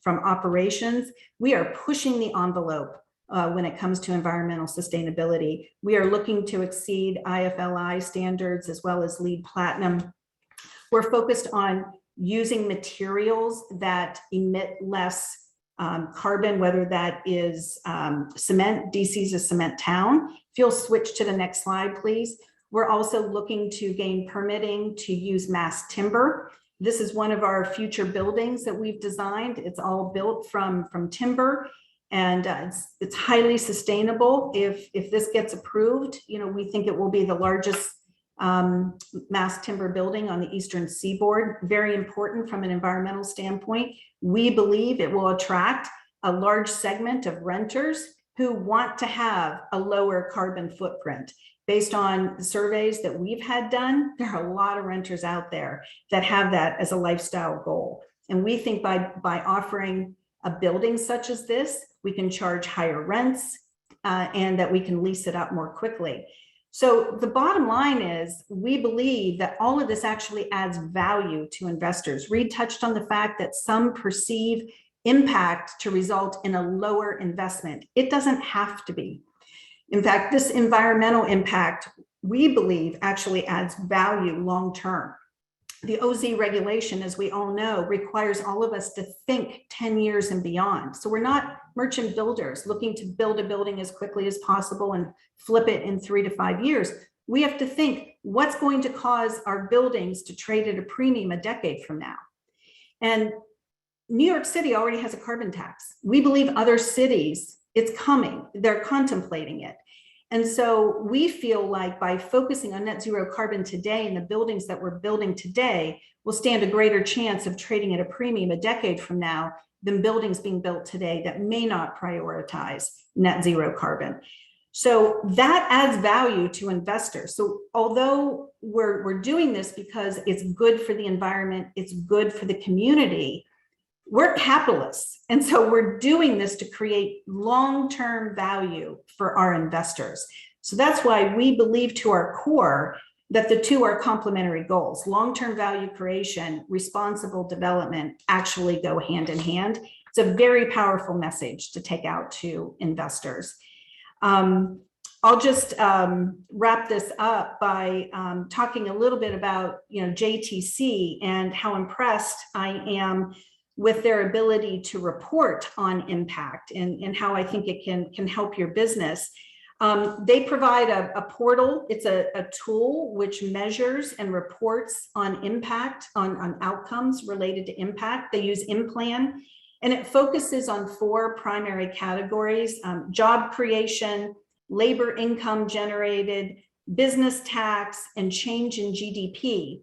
from operations. We are pushing the envelope when it comes to environmental sustainability. We are looking to exceed IFLI standards as well as LEED Platinum. We're focused on using materials that emit less carbon, whether that is cement. DC's a cement town. If you'll switch to the next slide, please. We're also looking to gain permitting to use mass timber. This is one of our future buildings that we've designed. It's all built from timber, and it's highly sustainable. If this gets approved, we think it will be the largest mass timber building on the Eastern Seaboard. Very important from an environmental standpoint. We believe it will attract a large segment of renters who want to have a lower carbon footprint. Based on the surveys that we've had done, there are a lot of renters out there that have that as a lifestyle goal. And we think by offering a building such as this, we can charge higher rents and that we can lease it up more quickly. So the bottom line is, we believe that all of this actually adds value to investors. Reid touched on the fact that some perceive impact to result in a lower investment. It doesn't have to be. In fact, this environmental impact, we believe, actually adds value long-term. The OZ regulation, as we all know, requires all of us to think 10 years and beyond. So we're not merchant builders looking to build a building as quickly as possible and flip it in 3 to 5 years. We have to think, what's going to cause our buildings to trade at a premium a decade from now? And New York City already has a carbon tax. We believe other cities, it's coming. They're contemplating it. And so we feel like by focusing on net zero carbon today and the buildings that we're building today, we'll stand a greater chance of trading at a premium a decade from now than buildings being built today that may not prioritize net zero carbon. So that adds value to investors. So although we're doing this because it's good for the environment, it's good for the community, we're capitalists. And so we're doing this to create long-term value for our investors. So that's why we believe to our core that the two are complementary goals. Long-term value creation, responsible development actually go hand in hand. It's a very powerful message to take out to investors. I'll just wrap this up by talking a little bit about JTC and how impressed I am with their ability to report on impact and how I think it can help your business. They provide a portal. It's a tool which measures and reports on impact, on outcomes related to impact. They use InPlan, and it focuses on 4 primary categories: job creation, labor income generated, business tax, and change in GDP.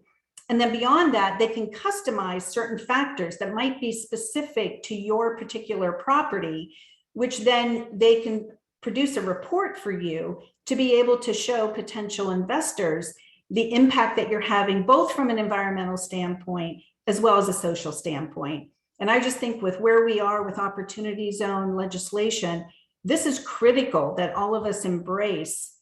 And then beyond that, they can customize certain factors that might be specific to your particular property, which then they can produce a report for you to be able to show potential investors the impact that you're having, both from an environmental standpoint as well as a social standpoint. And I just think with where we are with opportunity zone legislation, this is critical that all of us embrace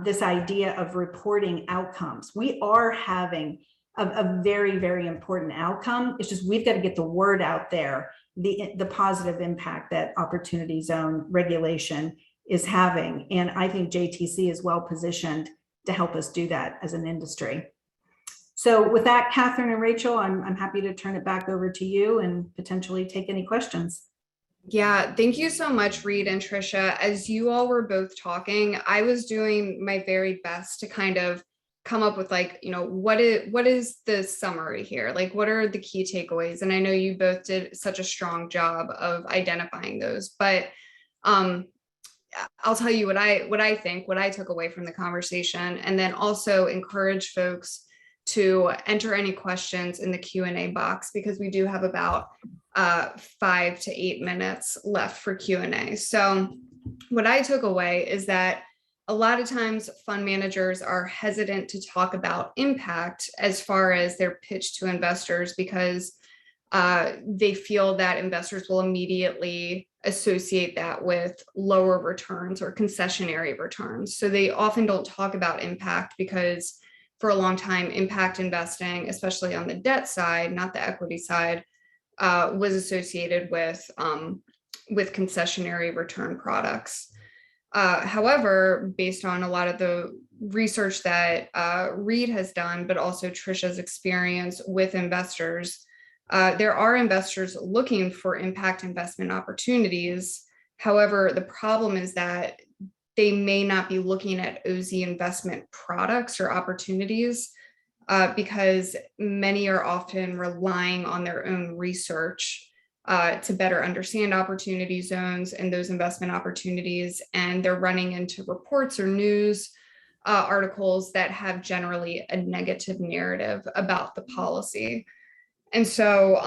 this idea of reporting outcomes. We are having a very, very important outcome. It's just we've got to get the word out there, the positive impact that opportunity zone regulation is having. And I think JTC is well positioned to help us do that as an industry. So with that, Catherine and Rachel, I'm happy to turn it back over to you and potentially take any questions. Yeah, thank you so much, Reid and Trisha. As you all were both talking, I was doing my very best to kind of come up with what is the summary here? Like, what are the key takeaways? And I know you both did such a strong job of identifying those, but I'll tell you what I think, what I took away from the conversation, and then also encourage folks to enter any questions in the Q&A box, because we do have about 5 to 8 minutes left for Q&A. So what I took away is that a lot of times fund managers are hesitant to talk about impact as far as their pitch to investors, because they feel that investors will immediately associate that with lower returns or concessionary returns. So they often don't talk about impact because for a long time, impact investing, especially on the debt side, not the equity side, was associated with concessionary return products. However, based on a lot of the research that Reid has done, but also Trisha's experience with investors, there are investors looking for impact investment opportunities. However, the problem is that they may not be looking at OZ investment products or opportunities because many are often relying on their own research to better understand opportunity zones and those investment opportunities. And they're running into reports or news articles that have generally a negative narrative about the policy. And so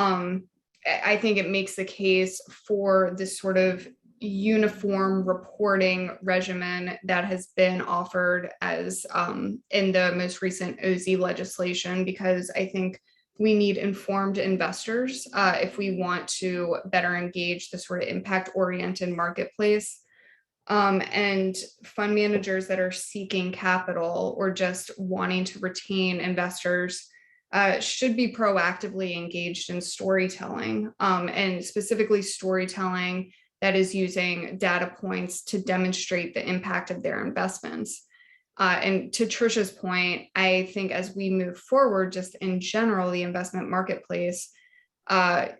I think it makes the case for this sort of uniform reporting regimen that has been offered as in the most recent OZ legislation, because I think we need informed investors if we want to better engage the sort of impact-oriented marketplace. And fund managers that are seeking capital or just wanting to retain investors should be proactively engaged in storytelling, and specifically storytelling that is using data points to demonstrate the impact of their investments. And to Trisha's point, I think as we move forward, just in general, the investment marketplace, the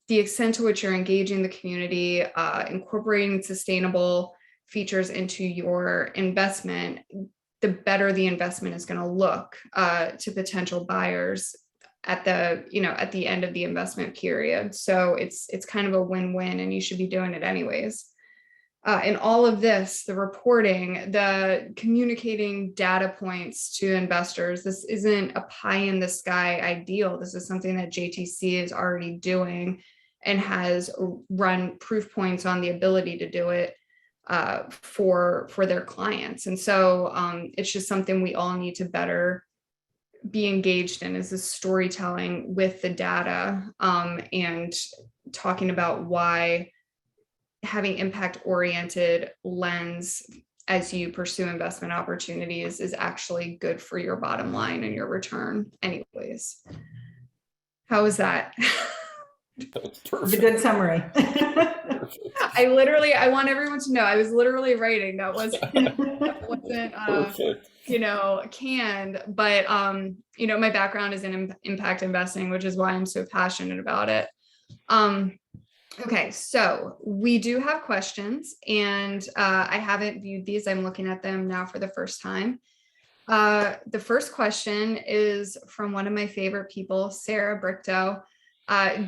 extent to which you're engaging the community, incorporating sustainable features into your investment, the better the investment is going to look to potential buyers at the end of the investment period. So it's kind of a win-win, and you should be doing it anyways. In all of this, the reporting, the communicating data points to investors, this isn't a pie in the sky ideal. This is something that JTC is already doing and has run proof points on the ability to do it for their clients. And so it's just something we all need to better be engaged in, is this storytelling with the data and talking about why having impact-oriented lens as you pursue investment opportunities is actually good for your bottom line and your return anyways. How was that? That's It's a perfect. good summary. I want everyone to know I was literally writing. That wasn't Perfect. canned, but my background is in impact investing, which is why I'm so passionate about it. Okay, so we do have questions, and I haven't viewed these. I'm looking at them now for the first time. The first question is from one of my favorite people, Sarah Brichto.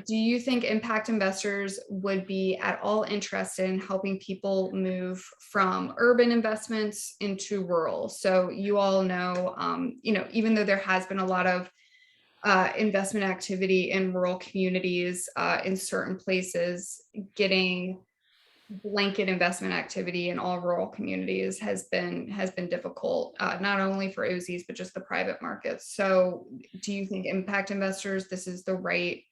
Do you think impact investors would be at all interested in helping people move from urban investments into rural? So you all know, even though there has been a lot of investment activity in rural communities, in certain places, getting blanket investment activity in all rural communities has been difficult, not only for OZs, but just the private markets. So do you think impact investors, this is the right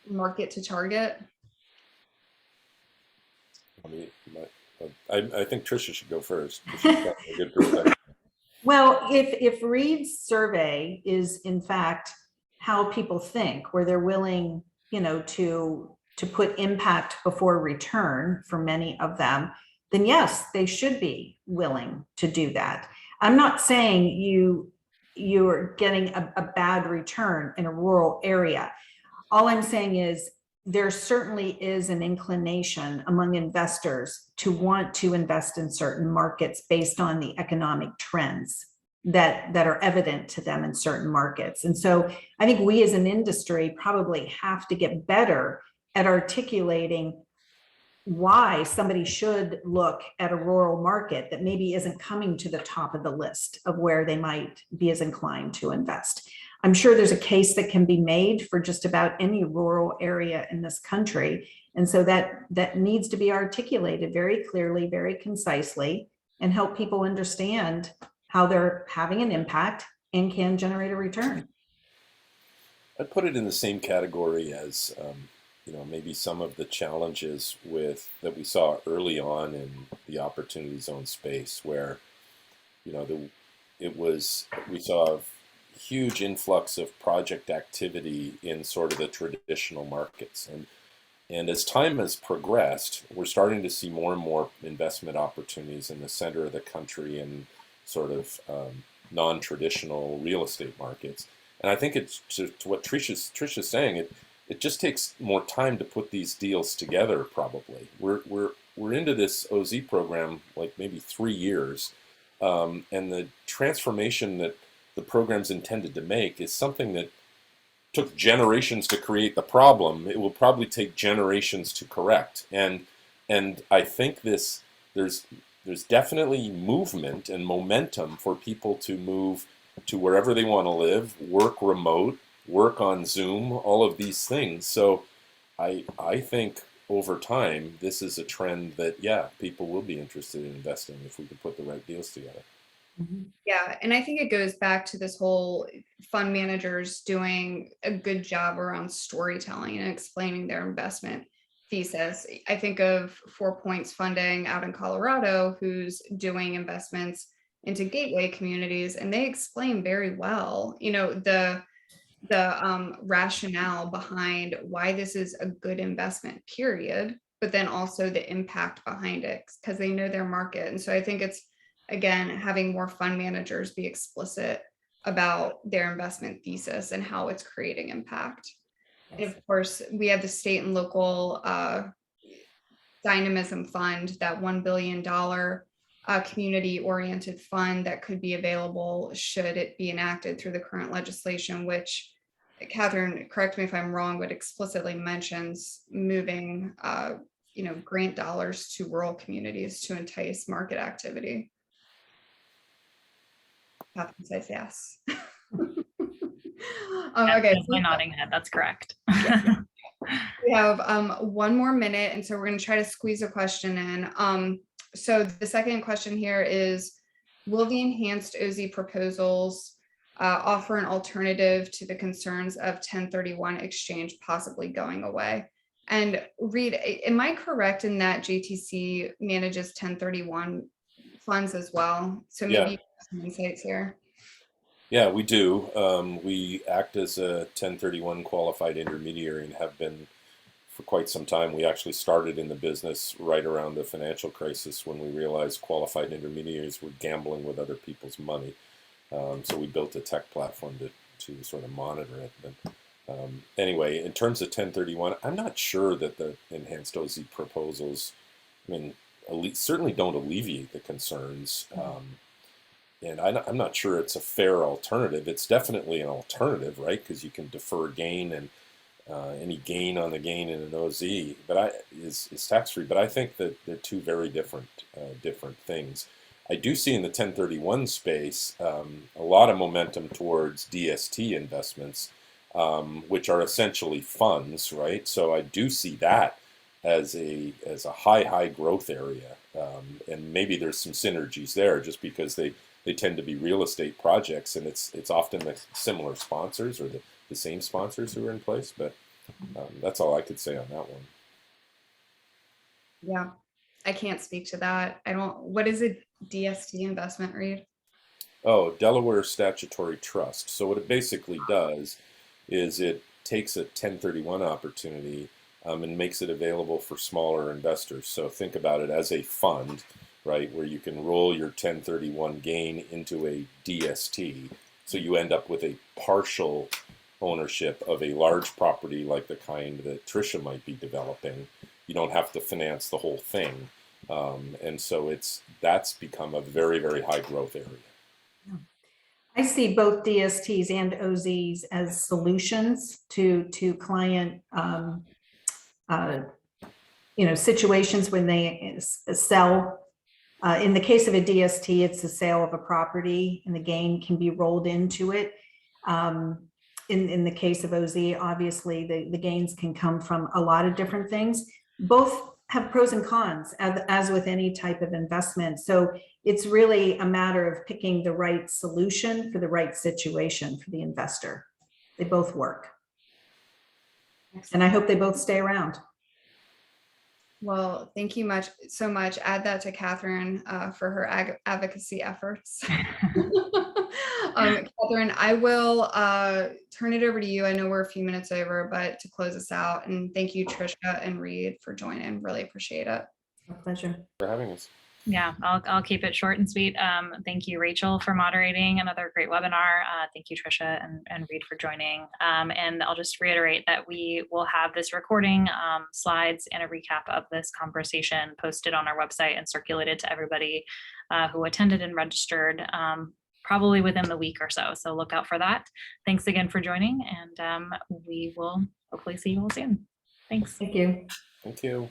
market to target? I think Tricia should go first. She's got a good perspective. Well, if Reid's survey is in fact how people think, where they're willing, to put impact before return for many of them, then yes, they should be willing to do that. I'm not saying you're getting a bad return in a rural area. All I'm saying is there certainly is an inclination among investors to want to invest in certain markets based on the economic trends that are evident to them in certain markets. And so I think we as an industry probably have to get better at articulating why somebody should look at a rural market that maybe isn't coming to the top of the list of where they might be as inclined to invest. I'm sure there's a case that can be made for just about any rural area in this country. And so that needs to be articulated very clearly, very concisely, and help people understand how they're having an impact and can generate a return. I'd put it in the same category as, maybe some of the challenges that we saw early on in the opportunity zone space, where, we saw a huge influx of project activity in sort of the traditional markets. And as time has progressed, we're starting to see more and more investment opportunities in the center of the country and sort of non-traditional real estate markets. And I think it's to what Tricia's saying. It just takes more time to put these deals together. Probably we're into this OZ program like maybe 3 years, and the transformation that the program's intended to make is something that took generations to create the problem. It will probably take generations to correct. And I think there's definitely movement and momentum for people to move to wherever they want to live, work remote, work on Zoom, all of these things. So I think over time, this is a trend that, people will be interested in investing if we can put the right deals together. Yeah, and I think it goes back to this whole fund managers doing a good job around storytelling and explaining their investment thesis. I think of 4 Points Funding out in Colorado, who's doing investments into gateway communities, and they explain very well, the rationale behind why this is a good investment, period, but then also the impact behind it because they know their market. And so I think it's, again, having more fund managers be explicit about their investment thesis and how it's creating impact. And of course, we have the state and local dynamism fund, that $1 billion community-oriented fund that could be available should it be enacted through the current legislation, which, Catherine, correct me if I'm wrong, but explicitly mentions moving grant dollars to rural communities to entice market activity. Catherine says yes. Okay. My nodding head, that's correct. We have 1 more minute, and so we're going to try to squeeze a question in. So the second question here is, will the enhanced OZ proposals offer an alternative to the concerns of 1031 exchange possibly going away? And Reid, am I correct in that JTC manages 1031 funds as well? So maybe Yeah. you have some insights here. Yeah, we do. We act as a 1031 qualified intermediary and have been for quite some time. We actually started in the business right around the financial crisis when we realized qualified intermediaries were gambling with other people's money. So we built a tech platform to sort of monitor it. But anyway, in terms of 1031, I'm not sure that the enhanced OZ proposals, I mean, certainly don't alleviate the concerns. And I'm not sure it's a fair alternative. It's definitely an alternative, right? Because you can defer gain, and any gain on the gain in an OZ, is tax free. But I think that they're two very different things. I do see in the 1031 space a lot of momentum towards DST investments, which are essentially funds, right? So I do see that as a high growth area, and maybe there's some synergies there just because they tend to be real estate projects, and it's often the similar sponsors or the same sponsors who are in place. But that's all I could say on that one. Yeah, I can't speak to that. What is a DST investment, Reid? Oh, Delaware Statutory Trust. So what it basically does is it takes a 1031 opportunity and makes it available for smaller investors. So think about it as a fund, right, where you can roll your 1031 gain into a DST. So you end up with a partial ownership of a large property like the kind that Tricia might be developing. You don't have to finance the whole thing. And so that's become a very, very high growth area. I see both DSTs and OZs as solutions to client situations when they sell. In the case of a DST, it's the sale of a property and the gain can be rolled into it. In the case of OZ, obviously the gains can come from a lot of different things. Both have pros and cons, as with any type of investment. So it's really a matter of picking the right solution for the right situation for the investor. They both work. And I hope they both stay around. Well, thank you so much. Add that to Catherine for her advocacy efforts. Catherine, I will turn it over to you. I know we're a few minutes over, but to close us out, and thank you, Tricia and Reid, for joining. Really appreciate it. My pleasure. For having us. Yeah, I'll keep it short and sweet. Thank you, Rachel, for moderating another great webinar. Thank you, Tricia and Reid, for joining. And I'll just reiterate that we will have this recording, slides, and a recap of this conversation posted on our website and circulated to everybody who attended and registered probably within the week or so. So look out for that. Thanks again for joining, and we will hopefully see you all soon. Thanks. Thank you. Thank you.